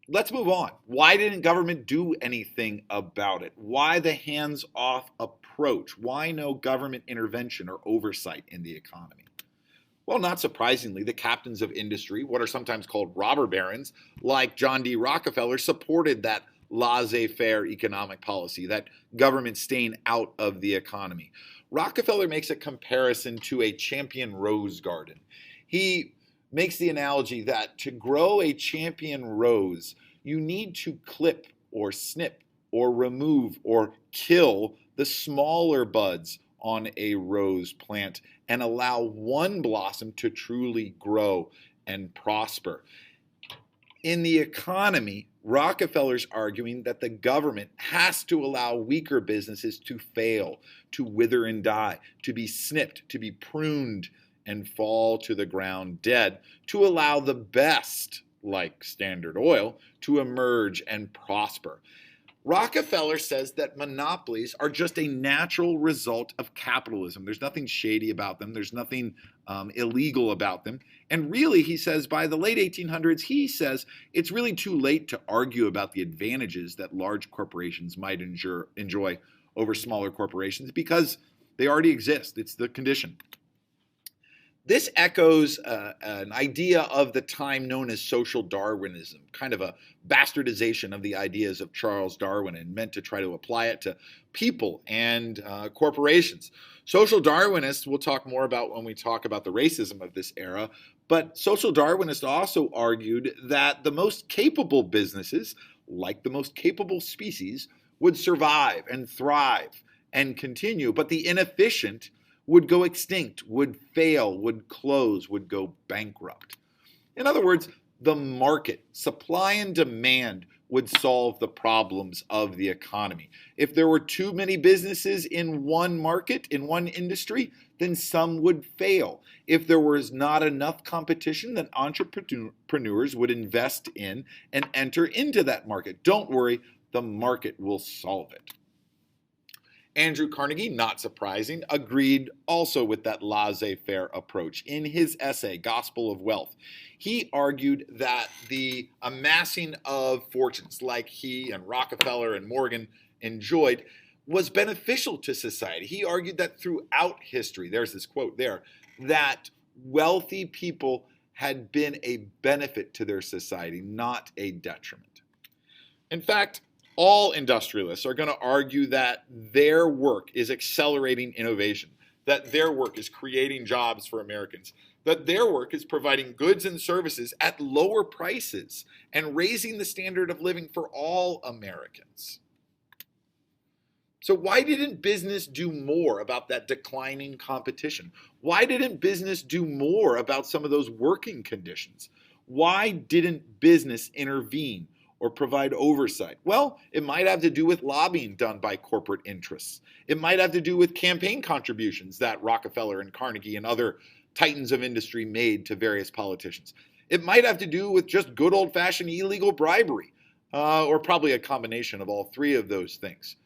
let's move on. Why didn't government do anything about it? Why the hands-off approach? Why no government intervention or oversight in the economy? Well, not surprisingly, the captains of industry, what are sometimes called robber barons, like John D. Rockefeller, supported that laissez faire economic policy, that government staying out of the economy. Rockefeller makes a comparison to a champion rose garden. He makes the analogy that to grow a champion rose, you need to clip or snip or remove or kill the smaller buds on a rose plant and allow one blossom to truly grow and prosper. In the economy, Rockefeller's arguing that the government has to allow weaker businesses to fail, to wither and die, to be snipped, to be pruned and fall to the ground dead, to allow the best, like Standard Oil, to emerge and prosper. Rockefeller says that monopolies are just a natural result of capitalism. There's nothing shady about them. There's nothing illegal about them. And really, he says, by the late 1800s, he says it's really too late to argue about the advantages that large corporations might enjoy over smaller corporations because they already exist. It's the condition. This echoes an idea of the time known as social Darwinism, kind of a bastardization of the ideas of Charles Darwin and meant to try to apply it to people and corporations. Social Darwinists we'll talk more about when we talk about the racism of this era, but social Darwinists also argued that the most capable businesses, like the most capable species, would survive and thrive and continue, but the inefficient would go extinct, would fail, would close, would go bankrupt. In other words, the market, supply and demand, would solve the problems of the economy. If there were too many businesses in one market, in one industry, then some would fail. If there was not enough competition, then entrepreneurs would invest in and enter into that market. Don't worry, the market will solve it. Andrew Carnegie, not surprising, agreed also with that laissez-faire approach. In his essay, Gospel of Wealth, he argued that the amassing of fortunes like he and Rockefeller and Morgan enjoyed was beneficial to society. He argued that throughout history, there's this quote there, that wealthy people had been a benefit to their society, not a detriment. In fact, all industrialists are going to argue that their work is accelerating innovation, that their work is creating jobs for Americans, that their work is providing goods and services at lower prices and raising the standard of living for all Americans. So why didn't business do more about that declining competition? Why didn't business do more about some of those working conditions? Why didn't business intervene or provide oversight? Well, it might have to do with lobbying done by corporate interests. It might have to do with campaign contributions that Rockefeller and Carnegie and other titans of industry made to various politicians. It might have to do with just good old-fashioned illegal bribery, or probably a combination of all three of those things.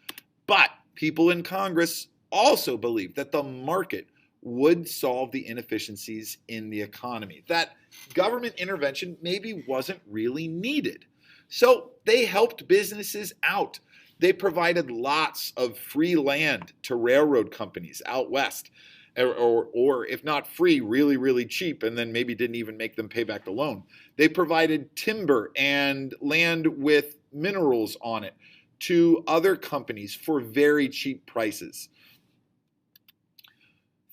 But people in Congress also believed that the market would solve the inefficiencies in the economy, that government intervention maybe wasn't really needed. So they helped businesses out. They provided lots of free land to railroad companies out west, or if not free, really, really cheap, and then maybe didn't even make them pay back the loan. They provided timber and land with minerals on it to other companies for very cheap prices.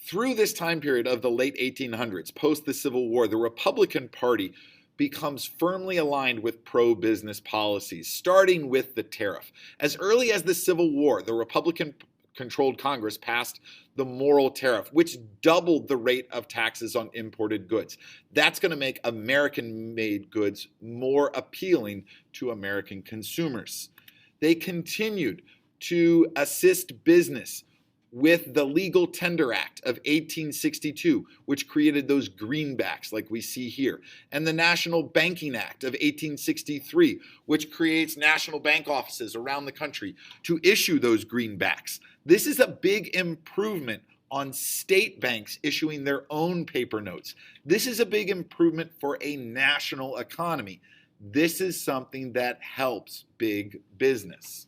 Through this time period of the late 1800s, post the Civil War, the Republican Party becomes firmly aligned with pro-business policies, starting with the tariff. As early as the Civil War, the Republican-controlled Congress passed the moral tariff, which doubled the rate of taxes on imported goods. That's going to make American-made goods more appealing to American consumers. They continued to assist business with the Legal Tender Act of 1862, which created those greenbacks like we see here, and the National Banking Act of 1863, which creates national bank offices around the country to issue those greenbacks. This is a big improvement on state banks issuing their own paper notes. This is a big improvement for a national economy. This is something that helps big business.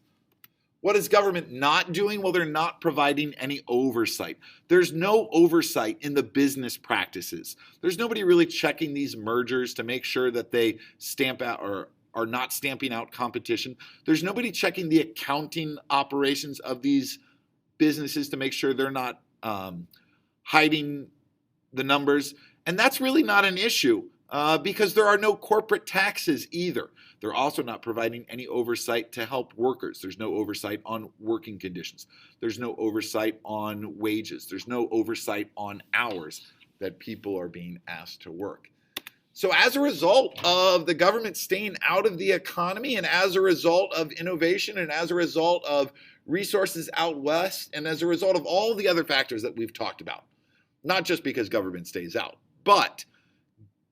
What is government not doing? Well, they're not providing any oversight. There's no oversight in the business practices. There's nobody really checking these mergers to make sure that they stamp out or are not stamping out competition. There's nobody checking the accounting operations of these businesses to make sure they're not hiding the numbers. And that's really not an issue because there are no corporate taxes either. They're also not providing any oversight to help workers. There's no oversight on working conditions. There's no oversight on wages. There's no oversight on hours that people are being asked to work. So as a result of the government staying out of the economy, and as a result of innovation, and as a result of resources out west, and as a result of all the other factors that we've talked about, not just because government stays out, but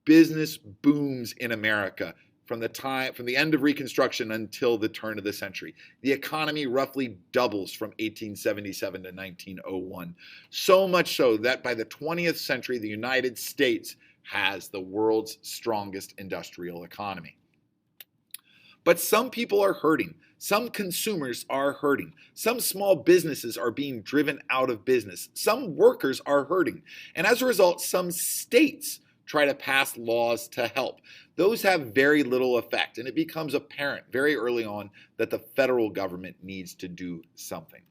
business booms in America from the end of Reconstruction until the turn of the century. The economy roughly doubles from 1877 to 1901. So much so that by the 20th century, the United States has the world's strongest industrial economy. But some people are hurting. Some consumers are hurting. Some small businesses are being driven out of business. Some workers are hurting. And as a result, some states try to pass laws to help. Those have very little effect, and it becomes apparent very early on that the federal government needs to do something.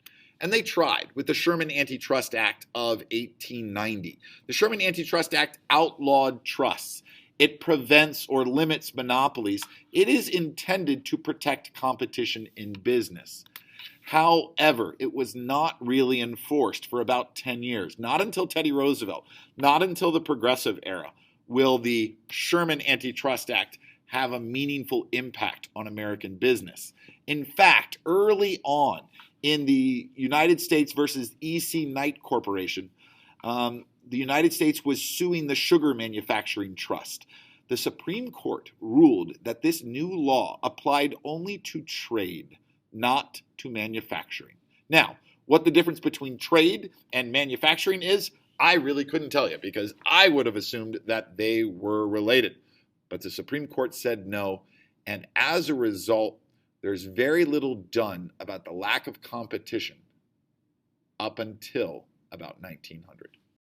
And they tried with the Sherman Antitrust Act of 1890. The Sherman Antitrust Act outlawed trusts. It prevents or limits monopolies. It is intended to protect competition in business. However, it was not really enforced for about 10 years. Not until Teddy Roosevelt, not until the Progressive era, will the Sherman Antitrust Act have a meaningful impact on American business. In fact, early on in the United States versus E.C. Knight Corporation, the United States was suing the Sugar Manufacturing Trust. The Supreme Court ruled that this new law applied only to trade, not to manufacturing. Now, what the difference between trade and manufacturing is, I really couldn't tell you because I would have assumed that they were related. But the Supreme Court said no, and as a result, there's very little done about the lack of competition up until about 1900.